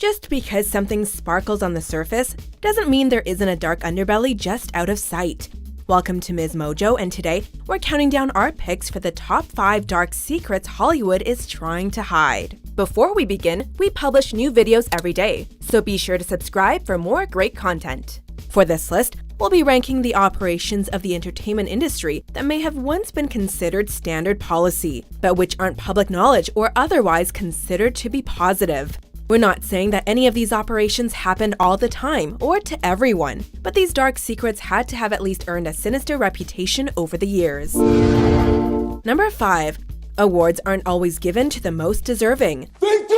Just because something sparkles on the surface doesn't mean there isn't a dark underbelly just out of sight. Welcome to Ms. Mojo, and today we're counting down our picks for the top 5 dark secrets Hollywood is trying to hide. Before we begin, we publish new videos every day, so be sure to subscribe for more great content. For this list, we'll be ranking the operations of the entertainment industry that may have once been considered standard policy, but which aren't public knowledge or otherwise considered to be positive. We're not saying that any of these operations happened all the time or to everyone, but these dark secrets had to have at least earned a sinister reputation over the years. Number 5. Awards aren't always given to the most deserving. Victory!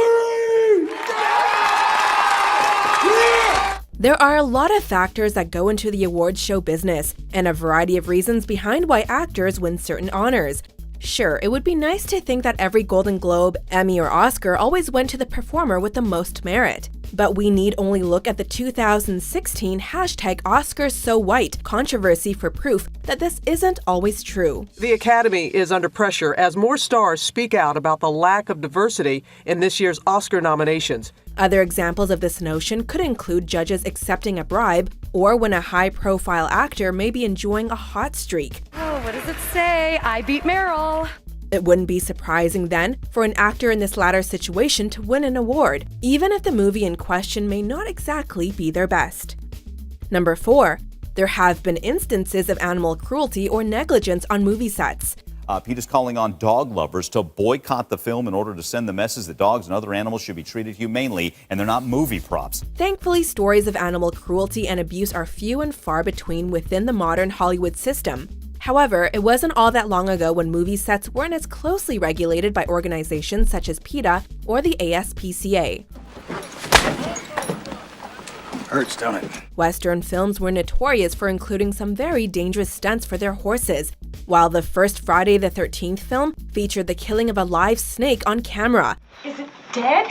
There are a lot of factors that go into the awards show business, and a variety of reasons behind why actors win certain honors. Sure, it would be nice to think that every Golden Globe, Emmy, or Oscar always went to the performer with the most merit. But we need only look at the 2016 #OscarsSoWhite controversy for proof that this isn't always true. The Academy is under pressure as more stars speak out about the lack of diversity in this year's Oscar nominations. Other examples of this notion could include judges accepting a bribe, or when a high-profile actor may be enjoying a hot streak. Oh, what does it say? I beat Meryl. It wouldn't be surprising then for an actor in this latter situation to win an award, even if the movie in question may not exactly be their best. Number 4. There have been instances of animal cruelty or negligence on movie sets. PETA's calling on dog lovers to boycott the film in order to send the message that dogs and other animals should be treated humanely and they're not movie props. Thankfully, stories of animal cruelty and abuse are few and far between within the modern Hollywood system. However, it wasn't all that long ago when movie sets weren't as closely regulated by organizations such as PETA or the ASPCA. Hurts, don't it? Western films were notorious for including some very dangerous stunts for their horses, while the first Friday the 13th film featured the killing of a live snake on camera. Is it dead?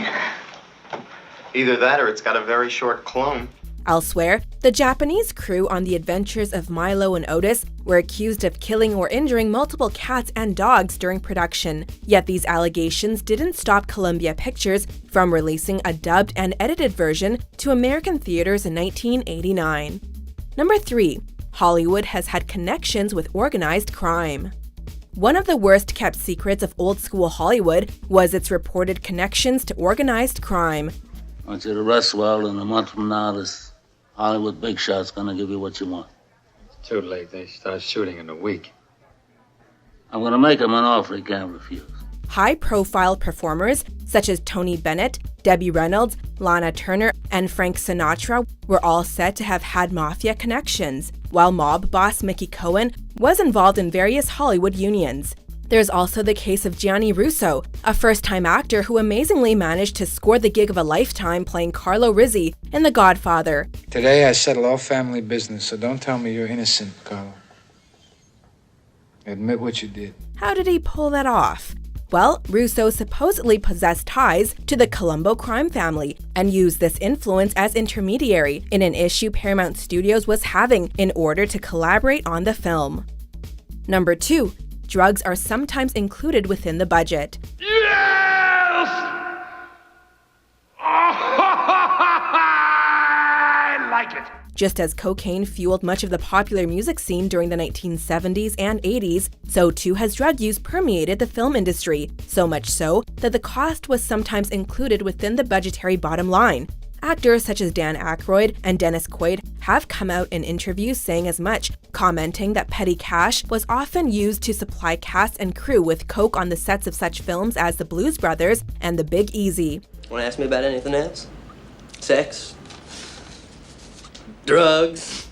Either that or it's got a very short clone. Elsewhere, the Japanese crew on The Adventures of Milo and Otis were accused of killing or injuring multiple cats and dogs during production. Yet these allegations didn't stop Columbia Pictures from releasing a dubbed and edited version to American theaters in 1989. Number 3. Hollywood has had connections with organized crime. One of the worst-kept secrets of old-school Hollywood was its reported connections to organized crime. I want you to rest well, and a month from now, this Hollywood big shot's gonna give you what you want. It's too late. They start shooting in a week. I'm gonna make him an offer he can't refuse. High-profile performers such as Tony Bennett, Debbie Reynolds, Lana Turner, and Frank Sinatra were all said to have had mafia connections, while mob boss Mickey Cohen was involved in various Hollywood unions. There's also the case of Gianni Russo, a first-time actor who amazingly managed to score the gig of a lifetime playing Carlo Rizzi in The Godfather. Today I settle all family business, so don't tell me you're innocent, Carlo. Admit what you did. How did he pull that off? Well, Russo supposedly possessed ties to the Colombo crime family and used this influence as intermediary in an issue Paramount Studios was having in order to collaborate on the film. Number 2. Drugs are sometimes included within the budget. Yes! I like it. Just as cocaine fueled much of the popular music scene during the 1970s and 80s, so too has drug use permeated the film industry, so much so that the cost was sometimes included within the budgetary bottom line. Actors such as Dan Aykroyd and Dennis Quaid have come out in interviews saying as much, commenting that petty cash was often used to supply cast and crew with coke on the sets of such films as The Blues Brothers and The Big Easy. Want to ask me about anything else? Sex? Drugs?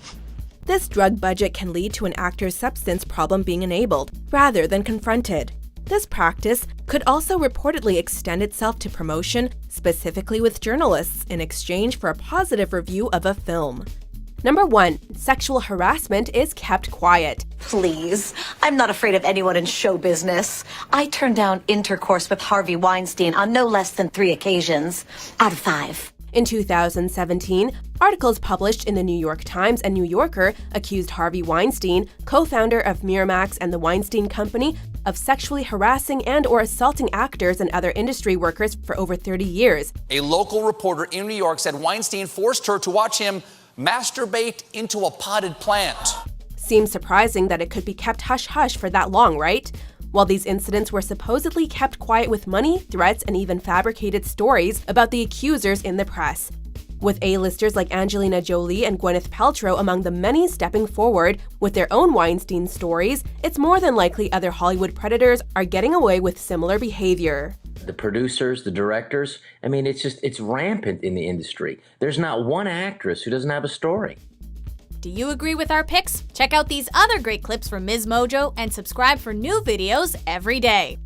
This drug budget can lead to an actor's substance problem being enabled, rather than confronted. This practice could also reportedly extend itself to promotion, specifically with journalists, in exchange for a positive review of a film. Number 1. Sexual harassment is kept quiet. Please, I'm not afraid of anyone in show business. I turned down intercourse with Harvey Weinstein on no less than 3 occasions out of 5. In 2017, articles published in the New York Times and New Yorker accused Harvey Weinstein, co-founder of Miramax and the Weinstein Company, of sexually harassing and or assaulting actors and other industry workers for over 30 years. A local reporter in New York said Weinstein forced her to watch him masturbate into a potted plant. Seems surprising that it could be kept hush-hush for that long, right? While these incidents were supposedly kept quiet with money, threats, and even fabricated stories about the accusers in the press. With A-listers like Angelina Jolie and Gwyneth Paltrow among the many stepping forward with their own Weinstein stories, it's more than likely other Hollywood predators are getting away with similar behavior. The producers, the directors, I mean, it's rampant in the industry. There's not one actress who doesn't have a story. Do you agree with our picks? Check out these other great clips from Ms. Mojo and subscribe for new videos every day.